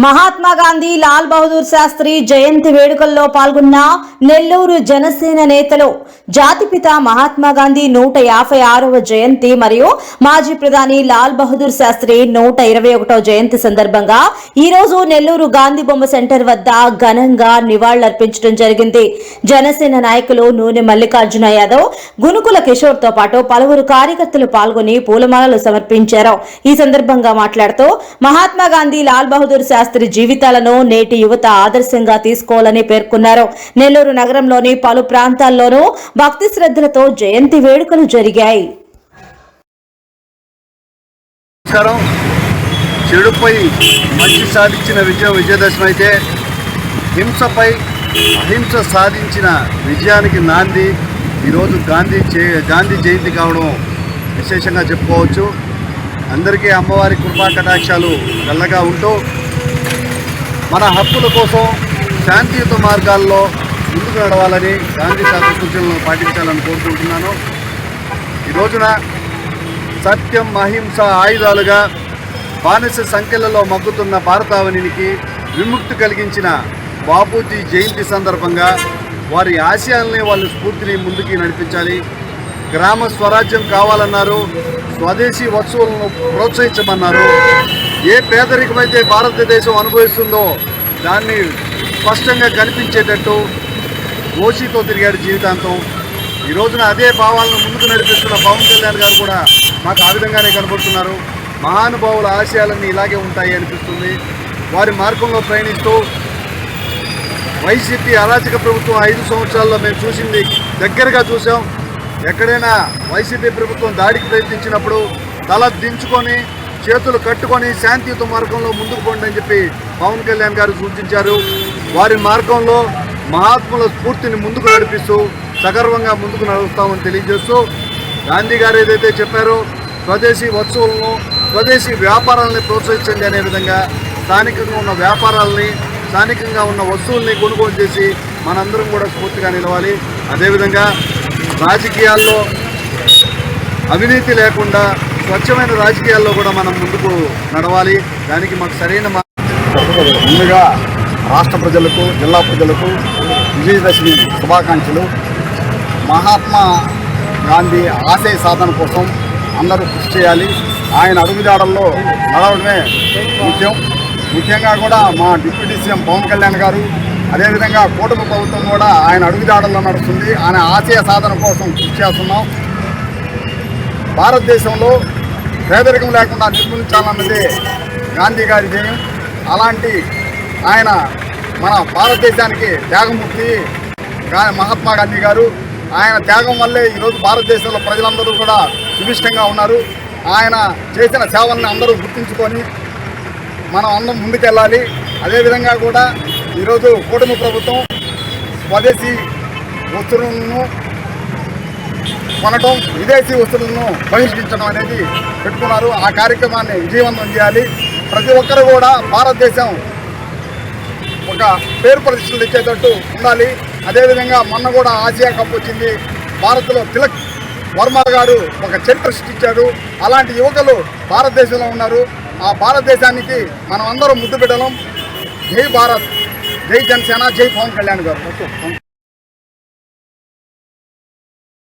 మహాత్మా గాంధీ లాల్ బహదూర్ శాస్త్రి జయంతి వేడుకల్లో పాల్గొన్న నెల్లూరు జనసేన నేతలు జాతిపిత మహాత్మా గాంధీ 156వ జయంతి మరియు మాజీ ప్రధాని లాల్ బహదూర్ శాస్త్రి 121వ జయంతి సందర్భంగా ఈ రోజు నెల్లూరు గాంధీ బొమ్మ సెంటర్ వద్ద ఘనంగా నివాళులర్పించడం జరిగింది. జనసేన నాయకులు నూనె మల్లికార్జున యాదవ్, గునుకుల కిషోర్ తో పాటు పలువురు కార్యకర్తలు పాల్గొని పూలమాలలు సమర్పించారు. ఈ సందర్భంగా మాట్లాడుతూ మహాత్మా గాంధీ లాల్ బహదూర్ శాస్త్రి జీవితాలను నేటి యువత ఆదర్శంగా తీసుకోవాలని పేర్కొన్నారు. నెల్లూరు నగరంలోని పలు ప్రాంతాల్లోనూ భక్తి శ్రద్ధలతో జయంతి వేడుకలు జరిగాయి. చెడుపై మంచి సాధించిన విజయదశమి అయితే హింసపై అహింస సాధించిన విజయానికి నాంది ఈరోజు గాంధీ జయంతి కావడం విశేషంగా చెప్పుకోవచ్చు. అందరికీ అమ్మవారి కృపా కటాక్షాలు చల్లగా ఉంటూ మన హక్కుల కోసం శాంతియుత మార్గాల్లో ముందుకు నడవాలని గాంధీ శాస్త్ర సూచనలను పాటించాలని కోరుకుంటున్నాను. ఈ రోజున సత్యం అహింస ఆయుధాలుగా బానిస సంఖ్యలలో మగ్గుతున్న భారతావనికి విముక్తి కలిగించిన బాపూజీ జయంతి సందర్భంగా వారి ఆశయాల్ని వాళ్ళ స్ఫూర్తిని ముందుకి నడిపించాలి. గ్రామ స్వరాజ్యం కావాలన్నారు, స్వదేశీ వస్తువులను ప్రోత్సహించమన్నారు. ఏ పేదరికమైతే భారతదేశం అనుభవిస్తుందో దాన్ని స్పష్టంగా కనిపించేటట్టు ఓషితో తిరిగాడు జీవితాంతం. ఈ రోజున అదే భావాలను ముందుకు నడిపిస్తున్న పవన్ కళ్యాణ్ గారు కూడా మాకు ఆ విధంగానే కనబడుతున్నారు. మహానుభావుల ఆశయాలన్నీ ఇలాగే ఉంటాయి అనిపిస్తుంది. వారి మార్గంలో ప్రయాణిస్తూ వైసీపీ అరాచక ప్రభుత్వం 5 సంవత్సరాల్లో మేము చూసింది దగ్గరగా చూసాం. ఎక్కడైనా వైసీపీ ప్రభుత్వం దాడికి ప్రయత్నించినప్పుడు తల దించుకొని చేతులు కట్టుకొని శాంతియుత మార్గంలో ముందుకు పోండి అని చెప్పి పవన్ కళ్యాణ్ గారు సూచించారు. వారి మార్గంలో మహాత్ముల స్ఫూర్తిని ముందుకు నడిపిస్తూ సగర్వంగా ముందుకు నడుస్తామని తెలియజేస్తూ గాంధీ గారు ఏదైతే చెప్పారో స్వదేశీ వస్తువులను స్వదేశీ వ్యాపారాలని ప్రోత్సహించండి అనే విధంగా స్థానికంగా ఉన్న వ్యాపారాలని స్థానికంగా ఉన్న వస్తువుల్ని కొనుగోలు చేసి మనందరం కూడా స్ఫూర్తిగా నిలవాలి. అదేవిధంగా రాజకీయాల్లో అవినీతి లేకుండా స్వచ్ఛమైన రాజకీయాల్లో కూడా మనం ముందుకు నడవాలి. దానికి మాకు సరైన ముందుగా రాష్ట్ర ప్రజలకు, జిల్లా ప్రజలకు విజయదశమి శుభాకాంక్షలు. మహాత్మా గాంధీ ఆశయ సాధన కోసం అందరూ కృషి చేయాలి. ఆయన అడుగుజాడల్లో నడవడమే ముఖ్యంగా కూడా మా డిప్యూటీ సీఎం పవన్ కళ్యాణ్ గారు, అదేవిధంగా కూటమి ప్రభుత్వం కూడా ఆయన అడుగుజాడల్లో నడుస్తుంది. ఆయన ఆశయ సాధన కోసం కృషి చేస్తున్నాం. భారతదేశంలో పేదరికం లేకుండా నిర్మించాలన్నదే గాంధీ గారి ధ్యేయం. అలాంటి ఆయన మన భారతదేశానికి త్యాగమూర్తి మహాత్మా గాంధీ గారు. ఆయన త్యాగం వల్లే ఈరోజు భారతదేశంలో ప్రజలందరూ కూడా సుభిష్టంగా ఉన్నారు. ఆయన చేసిన సేవల్ని అందరూ గుర్తుంచుకొని మనం అందరం ముందుకెళ్ళాలి. అదేవిధంగా కూడా ఈరోజు కూటమి ప్రభుత్వం స్వదేశీ వస్తువులను కొనడం, విదేశీ వస్తువులను బహిష్కరించడం అనేది పెట్టుకున్నారు. ఆ కార్యక్రమాన్ని విజయవంతం చేయాలి. ప్రతి ఒక్కరు కూడా భారతదేశం ఒక పేరు ప్రతిష్టలు ఇచ్చేటట్టు ఉండాలి. అదేవిధంగా మొన్న కూడా ఆసియా కప్ వచ్చింది. భారత్లో తిలక్ వర్మ గారు ఒక చరిత్ర సృష్టించాడు. అలాంటి యువకులు భారతదేశంలో ఉన్నారు. ఆ భారతదేశానికి మనం అందరం ముద్దు పెట్టడం. జై భారత్, జై జనసేన, జై పవన్ కళ్యాణ్ గారు.